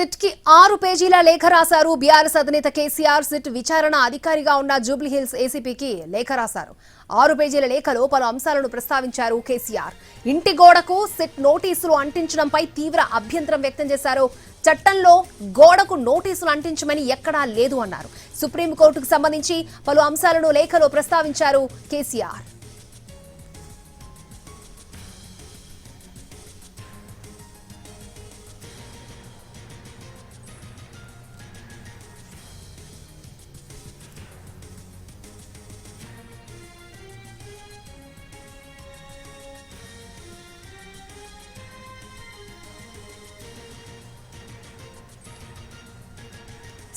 SIT కి 6 పేజీల లేఖ రాశారు బీఆర్ఎస్ అధినేత కేసీఆర్. సిట్ విచారణ అధికారిగా ఉన్న జూబ్లీహిల్స్ ఏసీపీకి లేఖ రాశారు. 6 పేజీల లేఖలో పలు అంశాలను ప్రస్తావించారు కేసీఆర్. ఇంటి గోడకు సిట్ నోటీసులు అంటించడంపై తీవ్ర అభ్యంతరం వ్యక్తం చేశారు. చట్టంలో గోడకు నోటీసులు అంటించమని ఎక్కడా లేదు అన్నారు. సుప్రీంకోర్టుకు సంబంధించి పలు అంశాలను లేఖలో ప్రస్తావించారు కేసీఆర్.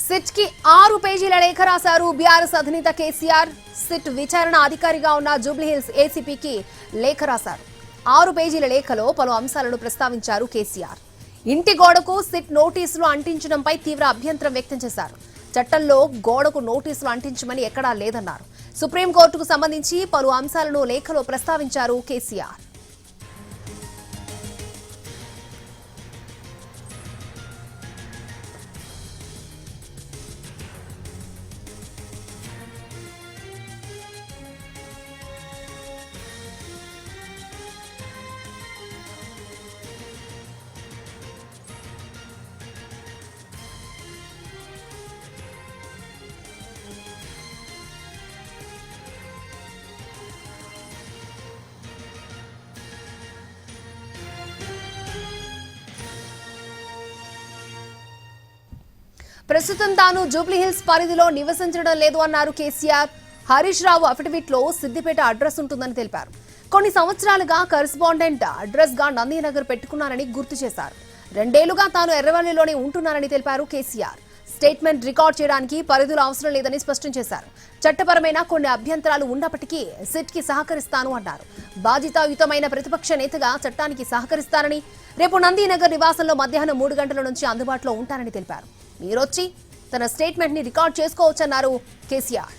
సిట్ కి 6 పేజీల లేఖ రాశారు బీఆర్ఎస్ అధినేత కేసీఆర్. సిట్ విచారణ అధికారిగా ఉన్న జూబ్లీహిల్స్ ఏసీపీకి లేఖ రాశారు. 6 పేజీల లేఖలో పలు అంశాలను ప్రస్తావించారు కేసీఆర్. ఇంటి గోడకు సిట్ నోటీసులు అంటించడంపై తీవ్ర అభ్యంతరం వ్యక్తం చేశారు. చట్టంలో గోడకు నోటీసులు అంటించమని ఎక్కడా లేదన్నారు. సుప్రీంకోర్టుకు సంబంధించి పలు అంశాలను లేఖలో ప్రస్తావించారు కేసీఆర్. ప్రస్తుతం తాను జూబ్లీహిల్స్ పరిధిలో నివసించడం లేదు అన్నారు కేసీఆర్. హరీష్ రావు అఫిడవిట్ లో సిద్దిపేట అడ్రస్ ఉంటుందని తెలిపారు. కొన్ని సంవత్సరాలుగా కరెస్పాండెంట్ అడ్రస్ గా నందినగర్ పెట్టుకున్నారని గుర్తు చేశారు. 2 ఏళ్లుగా తాను ఎర్రవల్లిలోనే ఉంటున్నారని తెలిపారు కేసీఆర్. స్టేట్మెంట్ రికార్డ్ చేయడానికి పరిధులు అవసరం లేదని స్పష్టం చేశారు. చట్టపరమైన కొన్ని అభ్యంతరాలు ఉన్నప్పటికీ సిట్ కి సహకరిస్తాను అన్నారు. బాధ్యతాయుతమైన ప్రతిపక్ష నేతగా చట్టానికి సహకరిస్తానని, రేపు నందినగర్ నివాసంలో మధ్యాహ్నం 3 గంటల నుంచి అందుబాటులో ఉంటానని తెలిపారు. మీరొచ్చి తన స్టేట్మెంట్ ని రికార్డ్ చేసుకోవచ్చన్నారు కేసీఆర్.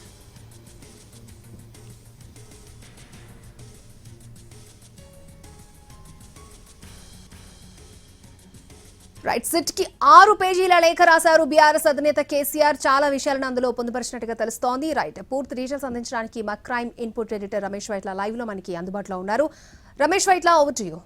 రైట్, సిట్ కి 6 పేజీల లేఖ రాశారు బీఆర్ఎస్ అధినేత కేసీఆర్. చాలా విషయాలను అందులో పొందుపరిచినట్టుగా తెలుస్తోంది. రైట్, పూర్తి డీటెయిల్స్ అందించడానికి మా crime input editor Ramesh Vaitla live లో మనకి అందుబాటులో ఉన్నారు. Ramesh Vaitla, over to you.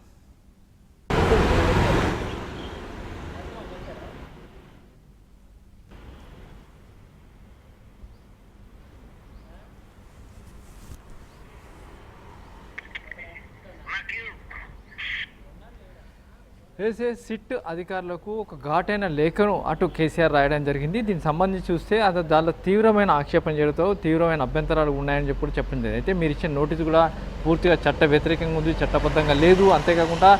SIT అధికారులకు ఒక ఘాటైన లేఖను అటు కేసీఆర్ రాయడం జరిగింది. దీనికి సంబంధించి చూస్తే అది దానిలో తీవ్రమైన ఆక్షేపణ చేయడంతో తీవ్రమైన అభ్యంతరాలు ఉన్నాయని చెప్పి చెప్పింది. అయితే మీరు ఇచ్చిన నోటీసు కూడా పూర్తిగా చట్ట వ్యతిరేకంగా ఉంది, చట్టబద్ధంగా లేదు. అంతేకాకుండా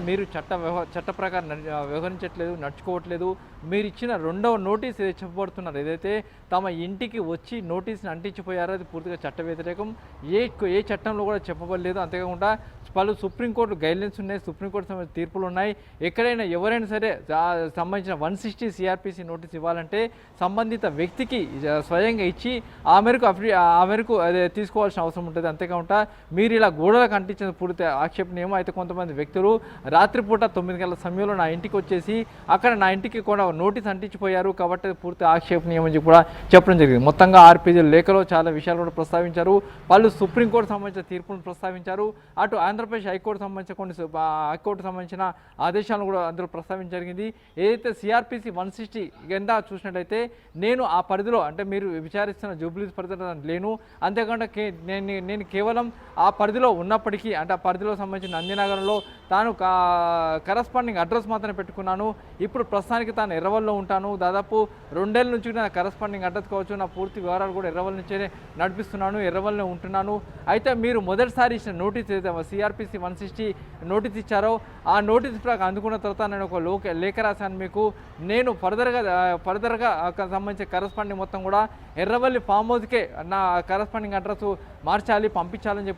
మీరు చట్ట ప్రకారం వ్యవహరించట్లేదు, నడుచుకోవట్లేదు. మీరు ఇచ్చిన 2వ నోటీస్ ఏదైతే చెప్పబడుతున్నారు, ఏదైతే తమ ఇంటికి వచ్చి నోటీస్ని అంటించిపోయారో అది పూర్తిగా చట్ట వ్యతిరేకం. ఏ చట్టంలో కూడా చెప్పబడలేదు. అంతేకాకుండా పలు సుప్రీంకోర్టు గైడ్లైన్స్ ఉన్నాయి, సుప్రీంకోర్టు సంబంధించిన తీర్పులు ఉన్నాయి. ఎక్కడైనా ఎవరైనా సరే సంబంధించిన 160 సిఆర్పిసి నోటీస్ ఇవ్వాలంటే సంబంధిత వ్యక్తికి స్వయంగా ఇచ్చి ఆ మేరకు అదే తీసుకోవాల్సిన అవసరం ఉంటుంది. అంతేకాకుండా మీరు ఇలా గోడలకు అంటించిన పూర్తి ఆక్షేపణీయం. అయితే కొంతమంది వ్యక్తులు రాత్రిపూట 9 గంటల సమయంలో నా ఇంటికి వచ్చేసి అక్కడ నా ఇంటికి కూడా నోటీస్ అంటించిపోయారు కాబట్టి పూర్తి ఆక్షేపణీయం అని కూడా చెప్పడం జరిగింది. మొత్తంగా 6 పేజీల లేఖలో చాలా విషయాలు కూడా ప్రస్తావించారు. పలు సుప్రీంకోర్టు సంబంధించిన తీర్పులను ప్రస్తావించారు. అటు ఆంధ్రప్రదేశ్ హైకోర్టు సంబంధించిన హైకోర్టు సంబంధించిన ఆదేశాలను కూడా అందులో ప్రస్తావించడం జరిగింది. ఏదైతే సిఆర్పిసి 160 కింద చూసినట్లయితే నేను ఆ పరిధిలో, అంటే మీరు విచారిస్తున్న జూబ్లీస్ పరిధిలో లేను. అంతేకాకుండా నేను కేవలం ఆ పరిధిలో ఉన్నప్పటికీ, అంటే ఆ పరిధిలో సంబంధించిన నందినగరంలో తాను కరస్పాండింగ్ అడ్రస్ మాత్రమే పెట్టుకున్నాను. ఇప్పుడు ప్రస్తుతానికి తాను ఎర్రవల్లిలో ఉంటాను. దాదాపు 2 ఏళ్ళ నుంచి నా కరస్పాండింగ్ అడ్రస్ కావచ్చు, నా పూర్తి వివరాలు కూడా ఎర్రవల్లి నుంచే నడిపిస్తున్నాను, ఎర్రవల్లిలో ఉంటున్నాను. అయితే మీరు మొదటిసారి ఇచ్చిన నోటీస్ ఏదైతే సిఆర్పిసి 160 నోటీస్ ఇచ్చారో ఆ నోటీస్ ప్రకారం అందుకున్న తర్వాత నేను ఒక లేఖ రాశాను మీకు. నేను ఫర్దర్గా సంబంధించిన కరస్పాండింగ్ మొత్తం కూడా ఎర్రవల్లి ఫామ్ హౌస్కే నా కరస్పాండింగ్ అడ్రస్ మార్చాలి, పంపించాలని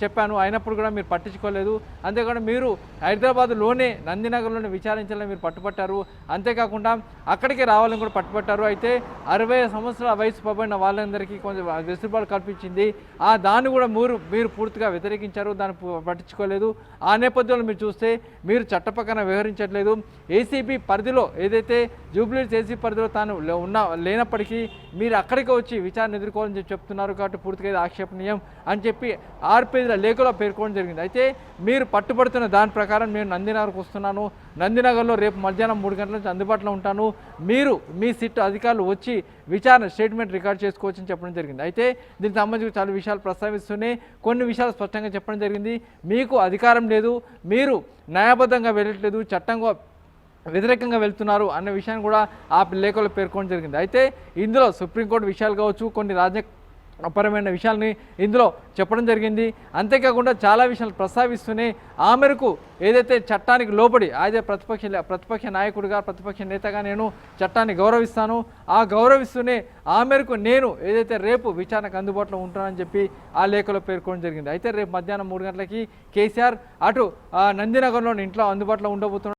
చెప్పాను. అయినప్పుడు కూడా మీరు పట్టించుకోలేదు. అంతేకాకుండా మీరు హైదరాబాద్లోనే నందినగర్లోనే విచారించాలని మీరు పట్టుపట్టారు. అంతేకాకుండా అక్కడికి రావాలని కూడా పట్టుపట్టారు. అయితే 60 సంవత్సరాల వయసు పైబడిన వాళ్ళందరికీ కొంచెం వెసులుబాటు కల్పించింది. దాన్ని కూడా మీరు పూర్తిగా వ్యతిరేకించారు, దాన్ని పట్టించుకోలేదు. ఆ నేపథ్యంలో మీరు చూస్తే మీరు చట్టపక్కన వ్యవహరించట్లేదు. ఏసీబీ పరిధిలో ఏదైతే జూబ్లీహిల్స్ ఏసీ పరిధిలో తాను లేనప్పటికీ మీరు అక్కడికి వచ్చి విచారణ ఎదుర్కోవాలని చెప్తున్నారు కాబట్టి పూర్తిగా ఇది ఆక్షేపణీయం అని చెప్పి 6 పేజీల లేఖలో పేర్కొనడం జరిగింది. అయితే మీరు పట్టుబడుతున్న దాని ప్రకారం నేను నందినగర్కు వస్తున్నాను, నందినగర్లో రేపు మధ్యాహ్నం 3 గంటల నుంచి అందుబాటులో ఉంటాను, మీరు మీ సిట్ అధికారులు వచ్చి విచారణ స్టేట్మెంట్ రికార్డ్ చేసుకోవచ్చని చెప్పడం జరిగింది. అయితే దీనికి సంబంధించి చాలా విషయాలు ప్రస్తావిస్తూనే కొన్ని విషయాలు స్పష్టంగా చెప్పడం జరిగింది. మీకు అధికారం లేదు, మీరు న్యాయబద్ధంగా వెళ్ళట్లేదు, చట్టంగా వ్యతిరేకంగా వెళ్తున్నారు అన్న విషయాన్ని కూడా ఆ లేఖలో పేర్కొనడం జరిగింది. అయితే ఇందులో సుప్రీంకోర్టు విషయాలు కావచ్చు, కొన్ని రాజ్యపరమైన విషయాల్ని ఇందులో చెప్పడం జరిగింది. అంతేకాకుండా చాలా విషయాలు ప్రస్తావిస్తూనే ఆ మేరకు ఏదైతే చట్టానికి లోబడి అదే ప్రతిపక్ష నాయకుడిగా ప్రతిపక్ష నేతగా నేను చట్టాన్ని గౌరవిస్తాను, ఆ గౌరవిస్తూనే ఆ మేరకు నేను ఏదైతే రేపు విచారణకు అందుబాటులో ఉంటానని చెప్పి ఆ లేఖలో పేర్కొనడం జరిగింది. అయితే రేపు మధ్యాహ్నం 3 గంటలకి కేసీఆర్ అటు నందినగర్లోని ఇంట్లో అందుబాటులో ఉండబోతున్నారు.